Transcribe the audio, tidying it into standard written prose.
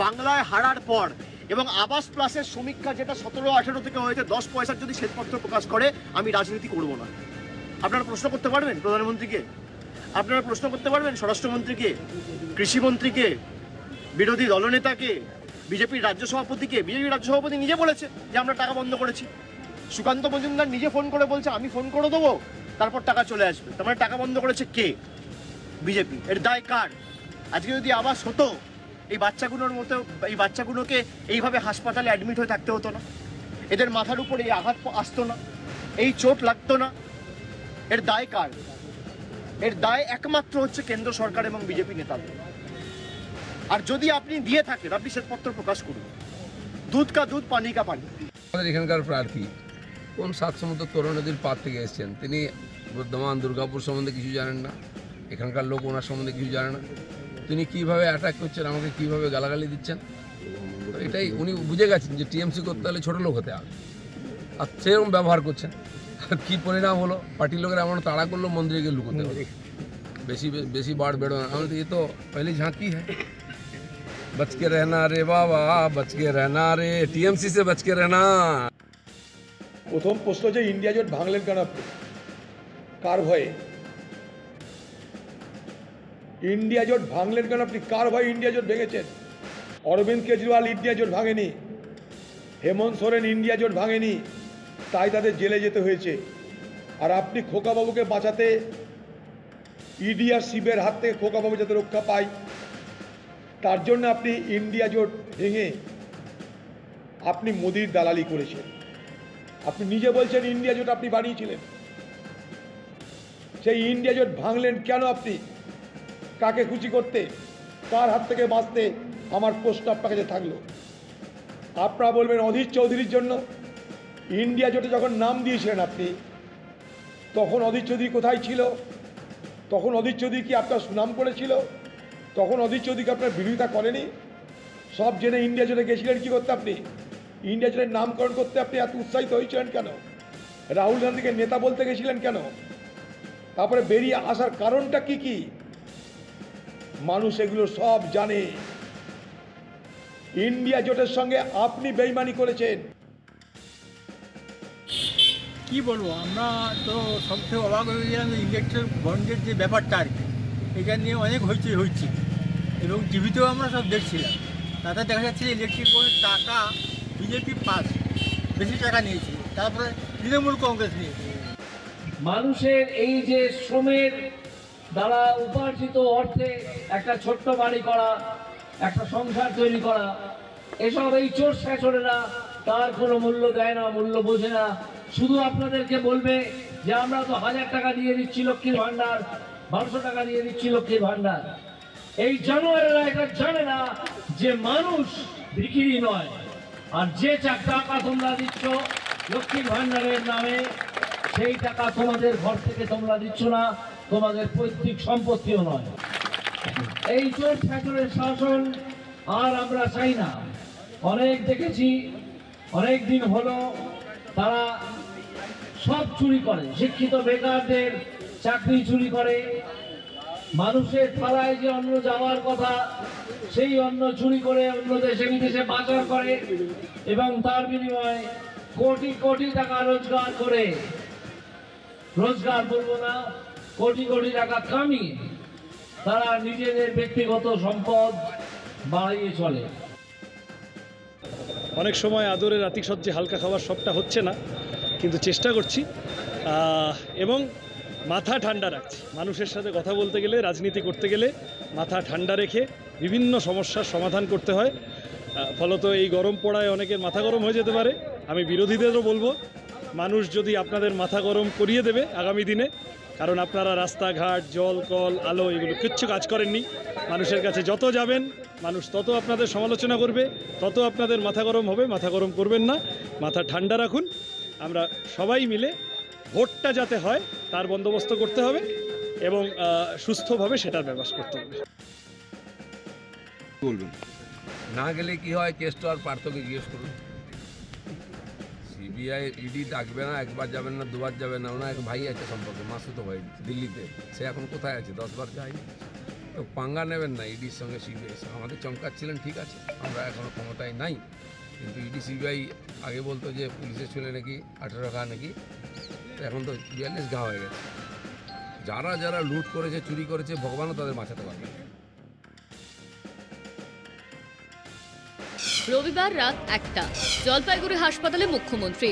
বাংলায় হারার পর এবং আবাস প্লাসের সমীক্ষা যেটা 17-18 থেকে হয়েছে 10 পয়সার যদি শ্বেতপত্র প্রকাশ করে আমি রাজনীতি করব না। আপনারা প্রশ্ন করতে পারবেন প্রধানমন্ত্রীকে, আপনারা প্রশ্ন করতে পারবেন স্বরাষ্ট্রমন্ত্রীকে, কৃষিমন্ত্রীকে, বিরোধী দলনেতাকে, বিজেপির রাজ্য সভাপতিকে। বিজেপির রাজ্য সভাপতি নিজে বলেছে যে আমরা টাকা বন্ধ করেছি। সুকান্ত মজুমদার নিজে ফোন করে বলছে আমি ফোন করে দেবো, তারপর টাকা চলে আসবে। তার মানে টাকা বন্ধ করেছে কে? বিজেপি। এর দায় কার? আজকে যদি আবাস হতো এই বাচ্চাগুলোর মতো, এই বাচ্চাগুলোকে এইভাবে হাসপাতালে অ্যাডমিট হয়ে থাকতে হতো না, এদের মাথার উপর এই আঘাত আসতো না, এই চোট লাগতো না। এর দায় কার? এর দায় একমাত্র হচ্ছে কেন্দ্র সরকার এবং বিজেপি নেতাদের। আর যদি আপনি দিয়ে থাকেন আপনি শ্বেতপত্র প্রকাশ করুন। দুধ কা দুধ, পানি কা পানি। আমাদের এখানকার প্রার্থী কোন সাত সমুদ্র তরুণ নদীর পার থেকে এসেছেন, তিনি বর্ধমান দুর্গাপুর সম্বন্ধে কিছু জানেন না, এখানকার লোক ওনার সম্বন্ধে কিছু জানে না। তিনি কীভাবে অ্যাটাক করছেন, আমাকে কীভাবে গালাগালি দিচ্ছেন, তো এটাই উনি বুঝে গেছেন যে টিএমসি করতে হলে ছোটো লোক হতে হবে, আর সেরকম ব্যবহার করছেন। আর কী পরিণাম হলো, পার্টির লোকেরা এমন তাড়া করলো মন্দিরে গিয়ে লুকোতে হলো। বেশি বাড় বেড়ো না, আমাদের ये तो पहली झांकी है। बच के रहना रे बाबा, बच के रहना रे, टीएमसी से बच के रहना। প্রথম প্রশ্ন যে ইন্ডিয়া জোট ভাঙলেন কেন আপনি, কার ভয়ে? ইন্ডিয়া জোট ভাঙলেন কেন আপনি, কার ভয়ে ইন্ডিয়া জোট ভেঙেছেন? অরবিন্দ কেজরিওয়াল ইন্ডিয়া জোট ভাঙেনি, হেমন্ত সোরেন ইন্ডিয়া জোট ভাঙেনি, তাই তাদের জেলে যেতে হয়েছে। আর আপনি খোকাবাবুকে বাঁচাতে ইডি আর সিবিআইয়ের হাত থেকে খোকাবাবু যাতে রক্ষা পায় তার জন্য আপনি ইন্ডিয়া জোট ভেঙে আপনি মোদির দালালি করেছেন। আপনি নিজে বলছেন ইন্ডিয়া জোট আপনি বানিয়েছিলেন। সেই ইন্ডিয়া জোট ভাঙলেন কেন আপনি? কাকে খুশি করতে, কার হাত থেকে বাঁচতে? আমার প্রশ্ন আপনার কাছে থাকলো। আপনারা বলবেন অধীর চৌধুরীর জন্য। ইন্ডিয়া জোটে যখন নাম দিয়েছিলেন আপনি, তখন অধীর চৌধুরী কোথায় ছিল? তখন অধীর চৌধুরী কি আপনার সুনাম করেছিল? তখন অধীর চৌধুরীকে আপনার বিরোধিতা করেনি? সব জেনে ইন্ডিয়া জোটে গেছিলেন কী করতে আপনি? ইন্ডিয়া জোটের নামকরণ করতে আপনি এত উৎসাহিত হয়েছিলেন কেন? রাহুল গান্ধীকে নেতা বলতে গেছিলেন কেন? তারপরে বেরিয়ে আসার কারণটা কি কি? মানুষ এগুলো সব জানে। ইন্ডিয়া জোটের সঙ্গে আপনি বেইমানি করেছেন। কি বলবো, আমরা তো সবথেকে অবাক হয়ে গেলাম ইলেকট্রিক বন্ডের যে ব্যাপারটা আর কি, এটা নিয়ে অনেক হচ্ছে এবং টিভিতেও আমরা সব দেখছিলাম। তাতে দেখা যাচ্ছে যে ইলেকট্রিক বন্ডের টাকা বিজেপি পাস বেশি টাকা নিয়েছে, তারপরে তৃণমূল কংগ্রেস নিয়েছে। মানুষের এই যে শ্রমের দ্বারা উপার্জিত অর্থে একটা ছোট্ট বাড়ি করা, একটা সংসার তৈরি করা, এসব এই চোর শাসনেরা তার কোনো মূল্য দেয় না, মূল্য বোঝে না। শুধু আপনাদেরকে বলবে যে আমরা তো 1000 টাকা দিয়ে দিচ্ছি লক্ষ্মীর ভান্ডার, 1200 টাকা দিয়ে দিচ্ছি লক্ষ্মীর ভান্ডার। এই জানোয়ারেরা এটা জানে না যে মানুষ বিক্রি নয়। আর যে টাকা তোমরা দিচ্ছ লক্ষ্মীর ভান্ডারের নামে, সেই টাকা তোমাদের ঘর থেকে তোমরা দিচ্ছ না, তোমাদের পৈতৃক সম্পত্তিও নয়। এই চোর শাসনের শাসন আর আমরা চাই না। অনেক দেখেছি, অনেক দিন হলো তারা সব চুরি করে, শিক্ষিত বেকারদের চাকরি চুরি করে, মানুষের থালায় যে অন্ন যাওয়ার কথা সেই অন্ন চুরি করে অন্য দেশে বিদেশে পাচার করে এবং তার বিনিময়ে কোটি কোটি টাকা রোজগার করে, রোজগার বলবো না, কোটি কোটি টাকা কামিয়ে তারা নিজেদের ব্যক্তিগত সম্পদ বাড়িয়ে চলে। অনেক সময় আদরের আতিশয্যে হালকা খাবার সবটা হচ্ছে না, কিন্তু চেষ্টা করছি এবং মাথা ঠান্ডা রাখছি। মানুষের সাথে কথা বলতে গেলে, রাজনীতি করতে গেলে মাথা ঠান্ডা রেখে বিভিন্ন সমস্যার সমাধান করতে হয়। ফলত এই গরম পড়ায় অনেকের মাথা গরম হয়ে যেতে পারে। আমি বিরোধীদেরও বলবো, মানুষ যদি আপনাদের মাথা গরম করিয়ে দেবে আগামী দিনে, কারণ আপনারা রাস্তাঘাট, জল, কল, আলো এগুলো কিচ্ছু কাজ করেননি। মানুষের কাছে যত যাবেন মানুষ তত আপনাদের সমালোচনা করবে, তত আপনাদের মাথা গরম হবে। মাথা গরম করবেন না, মাথা ঠান্ডা রাখুন। আমরা সবাই মিলে ভোটটা যাতে হয় তার বন্দোবস্ত করতে হবে এবং সুস্থভাবে সেটার ব্যবস্থা করতে হবে। বলবেন না গেলে কি হয়, কেসটা আর পার্থকে জিজ্ঞেস করুন। সিবিআই ইডি ডাকবে না, একবার যাবেন না, দুবার যাবেন না। ওনার এক ভাই আছে সম্পর্কে, মাসুতো ভাই, দিল্লিতে। সে এখন কোথায় আছে? 10 বার যায়নি। তো পাঙ্গা নেবেন না ইডির সঙ্গে সিবিআই আমাদের চমকাচ্ছিলেন, ঠিক আছে, আমরা এখনও ক্ষমতায় নাই, কিন্তু ইডি সিবিআই আগে বলতো যে পুলিশের চলে নাকি 18 গা নাকি, এখন তো 42 গা হয়ে গেছে। যারা যারা লুট করেছে, চুরি করেছে, ভগবানও তাদের বাঁচাতে পারবে না। রবিবার রাত 1টা জলপাইগুড়ি হাসপাতালে মুখ্যমন্ত্রী।